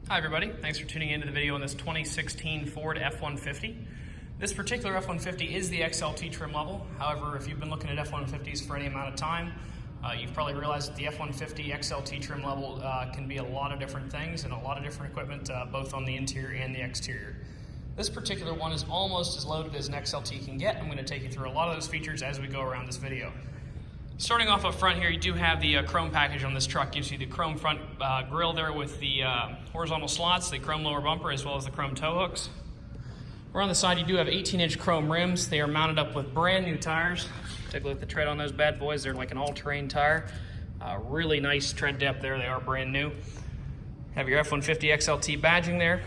Hi everybody, thanks for tuning into the video on this 2016 Ford F-150. This particular F-150 is the XLT trim level. However, if you've been looking at F-150s for any amount of time, you've probably realized that the F-150 XLT trim level can be a lot of different things and a lot of different equipment, both on the interior and the exterior. This particular one is almost as loaded as an XLT can get. I'm going to take you through a lot of those features as we go around this video. Starting off up front here, you do have the chrome package on this truck. You see the chrome front grille there with the horizontal slots, the chrome lower bumper, as well as the chrome tow hooks. Around the side, you do have 18-inch chrome rims. They are mounted up with brand new tires. Take a look at the tread on those bad boys. They're like an all-terrain tire. Really nice tread depth there. They are brand new. Have your F-150 XLT badging there.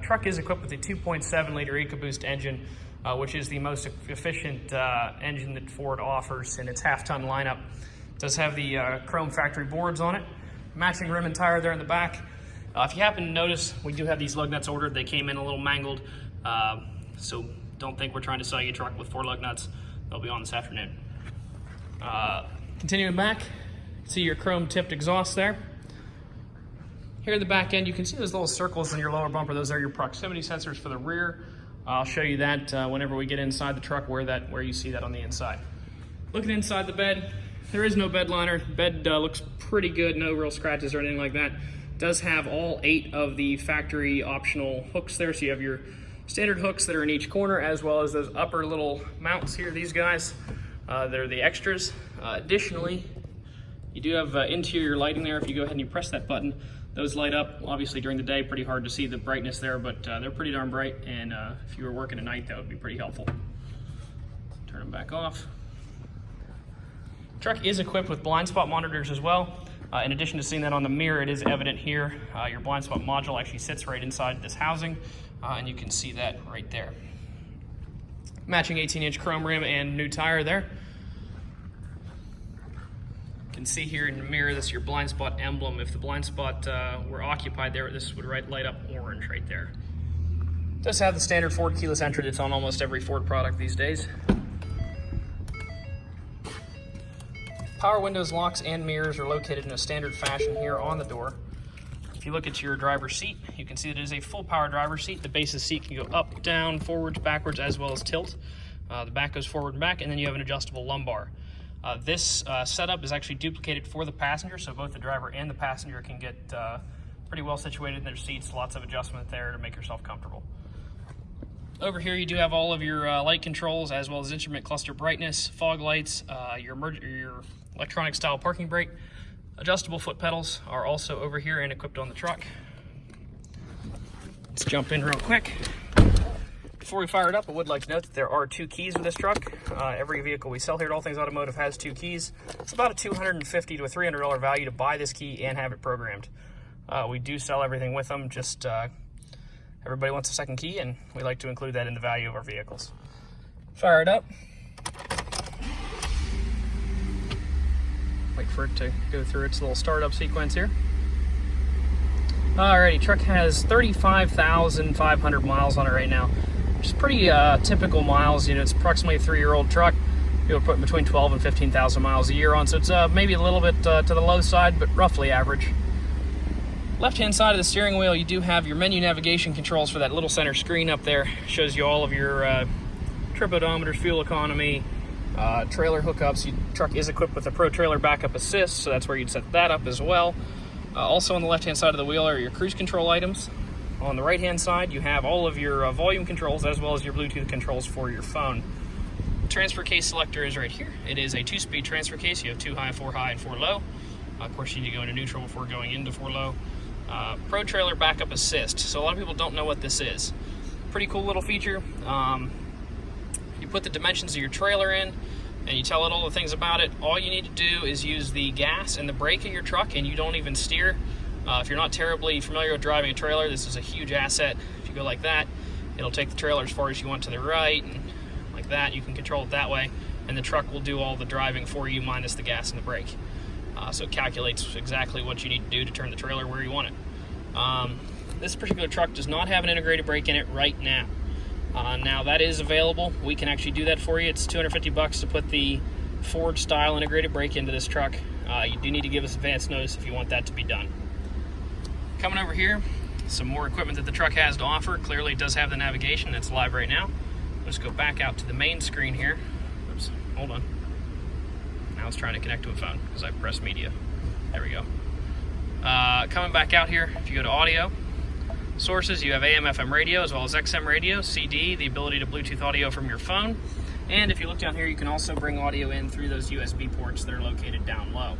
Truck is equipped with a 2.7-liter EcoBoost engine, which is the most efficient engine that Ford offers in its half-ton lineup. It does have the chrome factory boards on it. Matching rim and tire there in the back. If you happen to notice, we do have these lug nuts ordered. They came in a little mangled, so don't think we're trying to sell you a truck with 4 lug nuts. They'll be on this afternoon. Continuing back, see your chrome tipped exhaust there. Here in the back end, you can see those little circles in your lower bumper. Those are your proximity sensors for the rear. I'll show you that whenever we get inside the truck, where you see that on the inside. Looking inside the bed, there is no bed liner. The bed looks pretty good, no real scratches or anything like that. It does have all 8 of the factory optional hooks there, so you have your standard hooks that are in each corner, as well as those upper little mounts here, these guys. They're the extras. Additionally, you do have interior lighting there. If you go ahead and you press that button, those light up. Obviously during the day, pretty hard to see the brightness there, but they're pretty darn bright, and if you were working at night, that would be pretty helpful. Turn them back off. The truck is equipped with blind spot monitors as well. In addition to seeing that on the mirror, it is evident here. Your blind spot module actually sits right inside this housing, and you can see that right there. Matching 18-inch chrome rim and new tire there. You can see here in the mirror, this is your blind spot emblem. If the blind spot were occupied there, this would light up orange right there. It does have the standard Ford keyless entry that's on almost every Ford product these days. Power windows, locks, and mirrors are located in a standard fashion here on the door. If you look at your driver's seat, you can see that it is a full power driver's seat. The base of the seat can go up, down, forwards, backwards, as well as tilt. The back goes forward and back, and then you have an adjustable lumbar. This setup is actually duplicated for the passenger, so both the driver and the passenger can get pretty well situated in their seats. Lots of adjustment there to make yourself comfortable. Over here you do have all of your light controls, as well as instrument cluster brightness, fog lights, your electronic style parking brake. Adjustable foot pedals are also over here and equipped on the truck. Let's jump in real quick. Before we fire it up, I would like to note that there are 2 keys with this truck. Every vehicle we sell here at All Things Automotive has 2 keys. It's about a $250 to a $300 value to buy this key and have it programmed. We do sell everything with them, just everybody wants a second key, and we like to include that in the value of our vehicles. Fire it up. Wait for it to go through its little startup sequence here. Alrighty, truck has 35,500 miles on it right now. Which is pretty typical miles. You know, it's approximately a 3-year-old truck. You'll put between 12 and 15,000 miles a year on, so it's maybe a little bit to the low side, but roughly average. Left-hand side of the steering wheel, you do have your menu navigation controls for that little center screen up there. Shows you all of your trip odometers, fuel economy, trailer hookups. Your truck is equipped with a Pro Trailer Backup Assist, so that's where you'd set that up as well. Also on the left-hand side of the wheel are your cruise control items. On the right-hand side, you have all of your volume controls, as well as your Bluetooth controls for your phone. The transfer case selector is right here. It is a 2-speed transfer case. You have 2 high, 4 high, and 4 low. Of course, you need to go into neutral before going into 4 low. Pro Trailer Backup Assist. So a lot of people don't know what this is. Pretty cool little feature. You put the dimensions of your trailer in, and you tell it all the things about it. All you need to do is use the gas and the brake in your truck, and you don't even steer. If you're not terribly familiar with driving a trailer, this is a huge asset. If you go like that, it'll take the trailer as far as you want to the right, and like that. You can control it that way, and the truck will do all the driving for you minus the gas and the brake. So it calculates exactly what you need to do to turn the trailer where you want it. This particular truck does not have an integrated brake in it right now. Now that is available. We can actually do that for you. It's $250 to put the Ford style integrated brake into this truck. You do need to give us advance notice if you want that to be done. Coming over here, Some more equipment that the truck has to offer. Clearly it does have the navigation. That's live right now. Let's go back out to the main screen here. Oops, hold on. Now it's trying to connect to a phone because I pressed media. There we go. Coming back out here, if you go to audio sources, you have AM, FM radio, as well as XM radio, CD, the ability to Bluetooth audio from your phone. And if you look down here, you can also bring audio in through those USB ports that are located down low.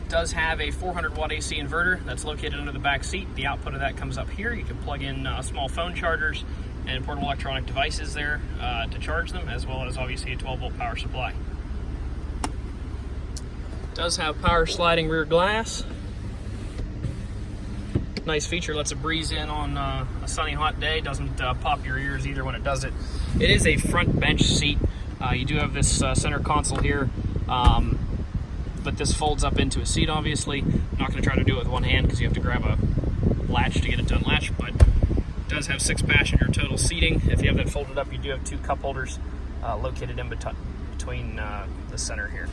It does have a 400 watt AC inverter that's located under the back seat. The output of that comes up here. You can plug in small phone chargers and portable electronic devices there to charge them, as well as obviously a 12 volt power supply. Does have power sliding rear glass. Nice feature, lets it breeze in on a sunny hot day. Doesn't pop your ears either when it does it. It is a front bench seat. You do have this center console here, but this folds up into a seat obviously. I'm not going to try to do it with one hand because you have to grab a latch to get it to unlatch, but it does have 6 passenger total seating. If you have that folded up, you do have 2 cup holders located in between the center here.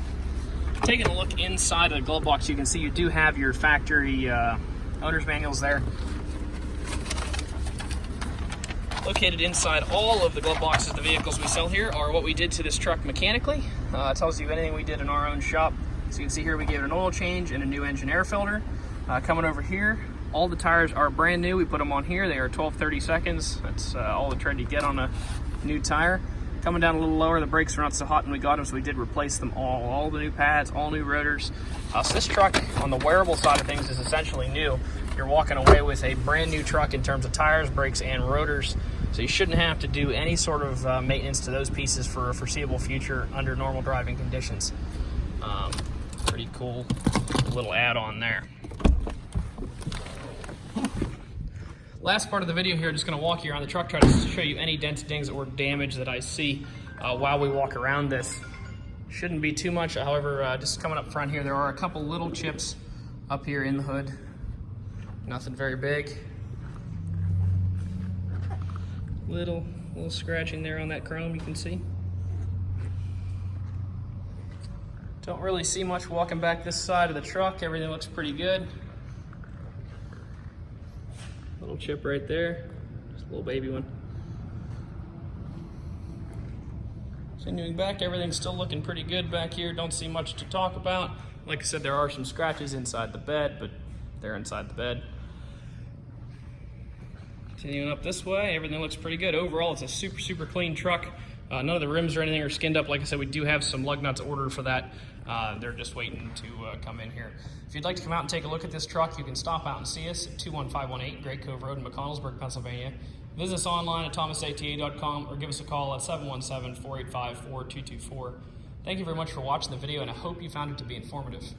Taking a look inside of the glove box, you can see you do have your factory owner's manuals there. Located inside all of the glove boxes of the vehicles we sell here are what we did to this truck mechanically. It tells you anything we did in our own shop. So you can see here we gave it an oil change and a new engine air filter. Coming over here, all the tires are brand new. We put them on here. They are 12/30 seconds. That's all the tread you get on a new tire. Coming down a little lower, the brakes are not so hot when we got them, so we did replace them all the new pads, all new rotors. So this truck, on the wearable side of things, is essentially new. You're walking away with a brand new truck in terms of tires, brakes, and rotors. So you shouldn't have to do any sort of maintenance to those pieces for a foreseeable future under normal driving conditions. Pretty cool little add-on there. Last part of the video here, just going to walk you around the truck, try to show you any dents, dings, or damage that I see while we walk around this. Shouldn't be too much, however, just coming up front here, there are a couple little chips up here in the hood. Nothing very big. Little scratching there on that chrome, you can see. Don't really see much walking back this side of the truck. Everything looks pretty good. Little chip right there, just a little baby one. Continuing back, everything's still looking pretty good back here. Don't see much to talk about. Like I said, there are some scratches inside the bed, but they're inside the bed. Continuing up this way, everything looks pretty good. Overall, it's a super clean truck. None of the rims or anything are skinned up. Like I said, we do have some lug nuts ordered for that. They're just waiting to come in here. If you'd like to come out and take a look at this truck, you can stop out and see us at 21518 Great Cove Road in McConnellsburg, Pennsylvania. Visit us online at thomasata.com or give us a call at 717-485-4224. Thank you very much for watching the video, and I hope you found it to be informative.